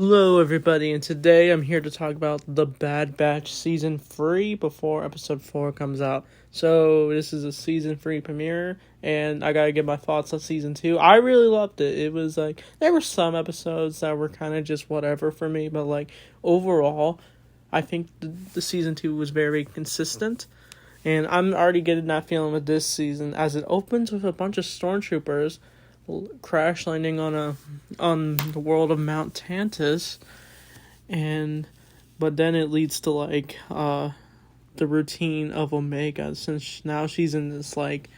Hello, everybody, and today I'm here to talk about The Bad Batch Season 3 before Episode 4 comes out. So, this is a Season 3 premiere, and I gotta give my thoughts on Season 2. I really loved it. It was like, there were some episodes that were kind of just whatever for me, but like, overall, I think the Season 2 was very consistent. And I'm already getting that feeling with this season as it opens with a bunch of stormtroopers crash landing on the world of Mount Tantus, but then it leads to the routine of Omega, since now she's in this like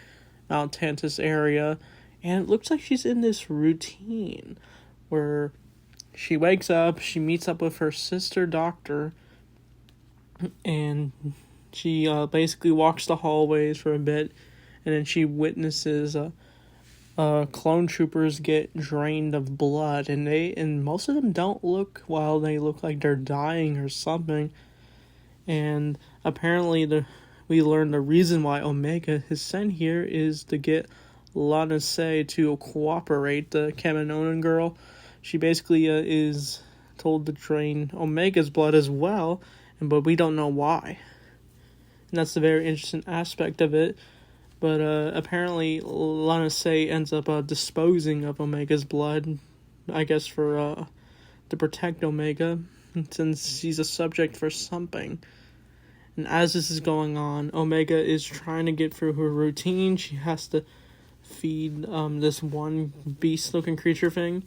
Mount Tantus area, and it looks like she's in this routine where she wakes up, she meets up with her sister doctor, and she basically walks the hallways for a bit, and then she witnesses clone troopers get drained of blood, and most of them don't look well. They look like they're dying or something. And apparently we learn the reason why Omega is sent here is to get Lana Se to cooperate, the Kaminoan girl. She basically is told to drain Omega's blood as well, but we don't know why. And that's the very interesting aspect of it. But apparently Lana Se ends up disposing of Omega's blood, I guess to protect Omega, since she's a subject for something. And as this is going on, Omega is trying to get through her routine. She has to feed this one beast-looking creature thing.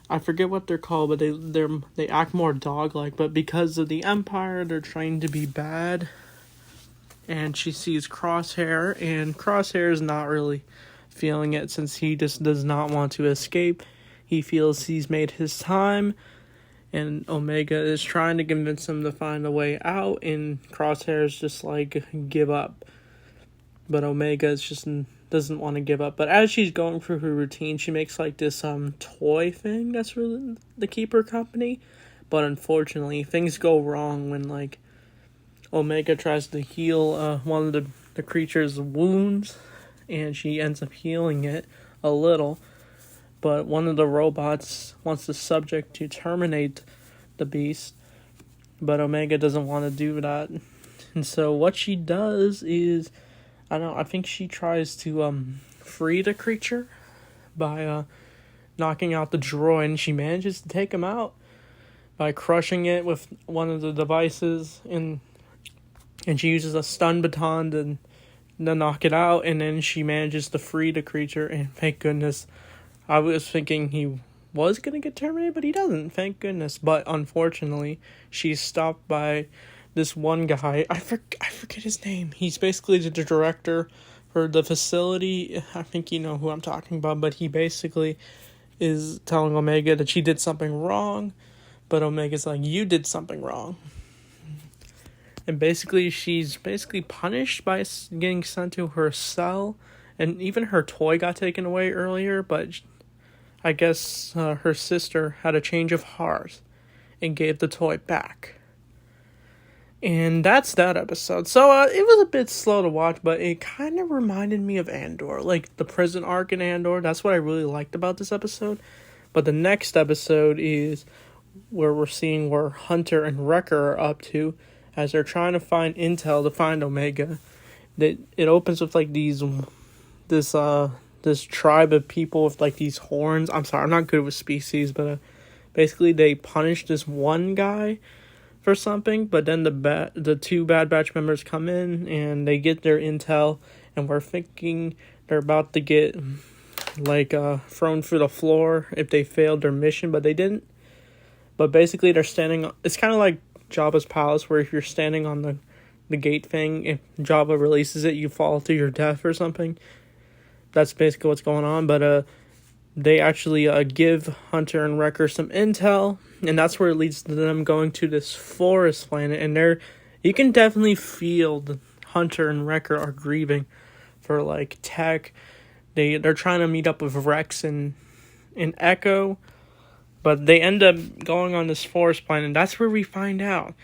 I forget what they're called, but they act more dog-like. But because of the Empire, they're trying to be bad. And she sees Crosshair, and Crosshair is not really feeling it, since he just does not want to escape. He feels he's made his time, and Omega is trying to convince him to find a way out, and Crosshair is just like, give up. But Omega doesn't want to give up. But as she's going through her routine, she makes like this toy thing that's really to keep her company. But unfortunately, things go wrong when like Omega tries to heal one of the creature's wounds, and she ends up healing it a little. But one of the robots wants the subject to terminate the beast, but Omega doesn't want to do that. And so what she does is, I think she tries to free the creature by knocking out the droid, and she manages to take him out by crushing it with one of the devices and she uses a stun baton to knock it out, and then she manages to free the creature, and thank goodness. I was thinking he was going to get terminated, but he doesn't, thank goodness. But unfortunately, she's stopped by this one guy. I forget his name. He's basically the director for the facility. I think you know who I'm talking about, but he basically is telling Omega that she did something wrong, but Omega's like, you did something wrong. And basically, she's punished by getting sent to her cell. And even her toy got taken away earlier, but I guess her sister had a change of heart and gave the toy back. And that's that episode. So it was a bit slow to watch, but it kind of reminded me of Andor. Like the prison arc in Andor. That's what I really liked about this episode. But the next episode is where we're seeing where Hunter and Wrecker are up to, as they're trying to find intel to find Omega. It opens with like this tribe of people with like these horns. I'm sorry, I'm not good with species, but basically they punish this one guy for something, but then the two Bad Batch members come in and they get their intel, and we're thinking they're about to get like thrown through the floor if they failed their mission, but they didn't. But basically they're standing, it's kind of like Jabba's palace, where if you're standing on the gate thing, if Jabba releases it, you fall to your death or something. That's basically what's going on. But they actually give Hunter and Wrecker some intel, and that's where it leads to them going to this forest planet. And you can definitely feel the Hunter and Wrecker are grieving for like tech. They're trying to meet up with Rex and Echo. But they end up going on this forest planet, and that's where we find out.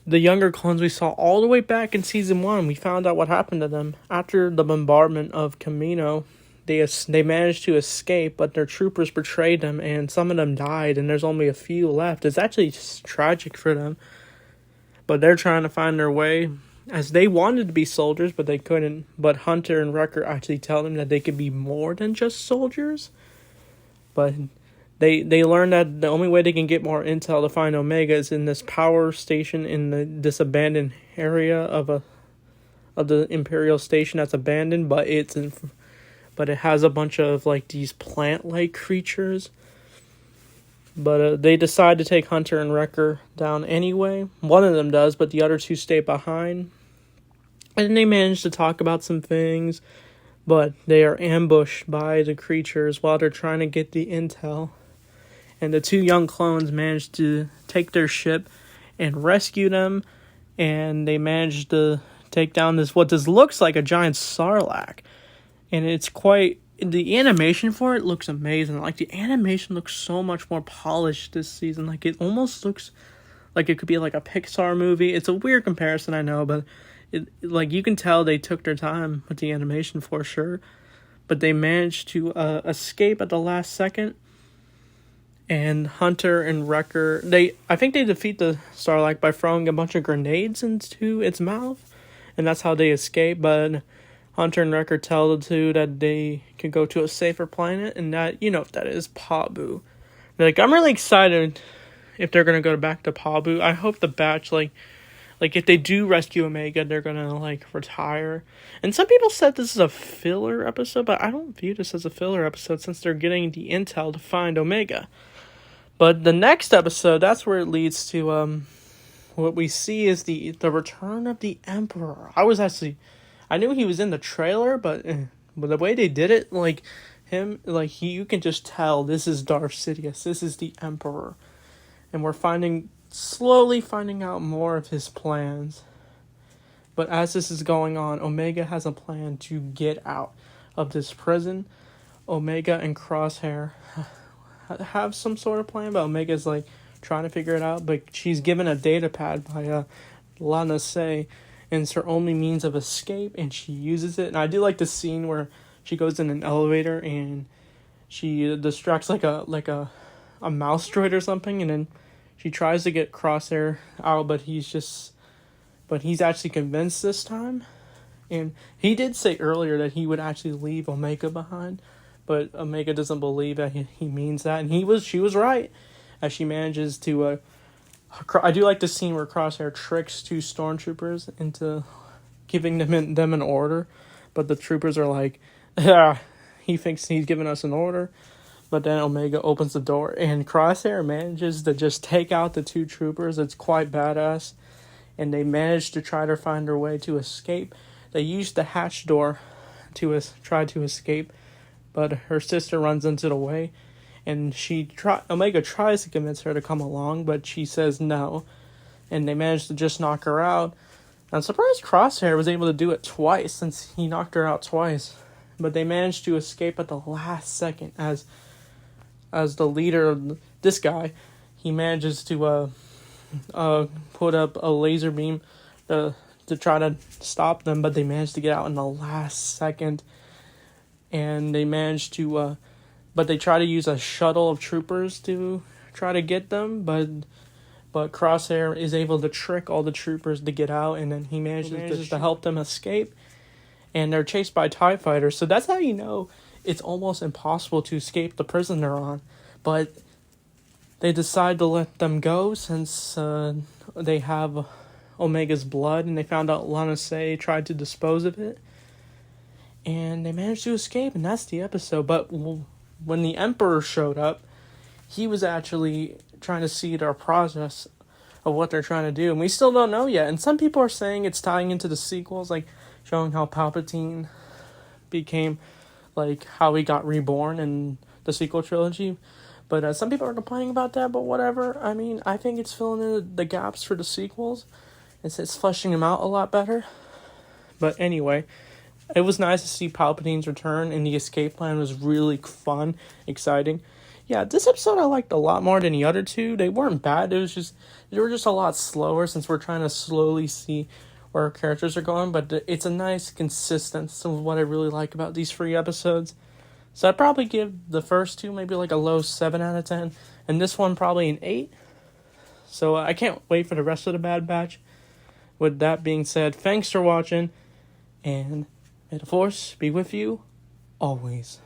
The younger clones we saw all the way back in Season 1, we found out what happened to them. After the bombardment of Kamino, they managed to escape, but their troopers betrayed them, and some of them died, and there's only a few left. It's actually just tragic for them. But they're trying to find their way, as they wanted to be soldiers, but they couldn't. But Hunter and Wrecker actually tell them that they could be more than just soldiers. But they learn that the only way they can get more intel to find Omega is in this power station in this abandoned area of the Imperial station that's abandoned, but it has a bunch of like these plant-like creatures. But they decide to take Hunter and Wrecker down anyway. One of them does, but the other two stay behind. And they manage to talk about some things, but they are ambushed by the creatures while they're trying to get the intel. And the two young clones manage to take their ship and rescue them, and they manage to take down what looks like a giant Sarlacc. And it's the animation for it looks amazing. Like, the animation looks so much more polished this season. Like, it almost looks like it could be like a Pixar movie. It's a weird comparison, I know, but you can tell they took their time with the animation for sure. But they managed to escape at the last second. And Hunter and Wrecker, I think they defeat the Sarlacc by throwing a bunch of grenades into its mouth. And that's how they escape, but Hunter and Wrecker tell the two that they can go to a safer planet, and that, you know what that is, Pabu. Like, I'm really excited if they're going to go back to Pabu. I hope the batch, like if they do rescue Omega, they're going to, like, retire. And some people said this is a filler episode, but I don't view this as a filler episode since they're getting the intel to find Omega. But the next episode, that's where it leads to, what we see is the return of the Emperor. I knew he was in the trailer, but the way they did it, you can just tell this is Darth Sidious. This is the Emperor. And we're slowly finding out more of his plans. But as this is going on, Omega has a plan to get out of this prison. Omega and Crosshair have some sort of plan, but Omega's trying to figure it out. But she's given a data pad by Lana Say, and it's her only means of escape, and she uses it. And I do like the scene where she goes in an elevator and she distracts like a mouse droid or something, and then she tries to get Crosshair out, but he's actually convinced this time. And he did say earlier that he would actually leave Omega behind, but Omega doesn't believe that he means that, and she was right, as she manages to. I do like the scene where Crosshair tricks two stormtroopers into giving them an order, but the troopers are like, he thinks he's giving us an order, but then Omega opens the door, and Crosshair manages to just take out the two troopers. It's quite badass, and they manage to try to find their way to escape. They use the hatch door to try to escape, but her sister runs into the way. And Omega tries to convince her to come along, but she says no. And they manage to just knock her out. I'm surprised Crosshair was able to do it twice, since he knocked her out twice. But they managed to escape at the last second, as the leader of this guy, he manages to put up a laser beam to try to stop them, but they managed to get out in the last second. And they managed to... But they try to use a shuttle of troopers to try to get them, but Crosshair is able to trick all the troopers to get out, and then he manages to help them escape. And they're chased by TIE fighters, so that's how you know it's almost impossible to escape the prison they're on. But they decide to let them go since they have Omega's blood, and they found out Lana Say tried to dispose of it. And they managed to escape, and that's the episode. But when the Emperor showed up, he was actually trying to see their process of what they're trying to do, and we still don't know yet. And some people are saying it's tying into the sequels, like showing how Palpatine became, how he got reborn in the sequel trilogy. But some people are complaining about that, but whatever. I mean, I think it's filling in the gaps for the sequels. It's fleshing them out a lot better. But anyway, it was nice to see Palpatine's return, and the escape plan was really fun, exciting. Yeah, this episode I liked a lot more than the other two. They weren't bad, they were just a lot slower, since we're trying to slowly see where our characters are going, but it's a nice consistency of what I really like about these 3 episodes. So I'd probably give the first two maybe like a low 7 out of 10, and this one probably an 8. So I can't wait for the rest of the Bad Batch. With that being said, thanks for watching, and may the Force be with you always.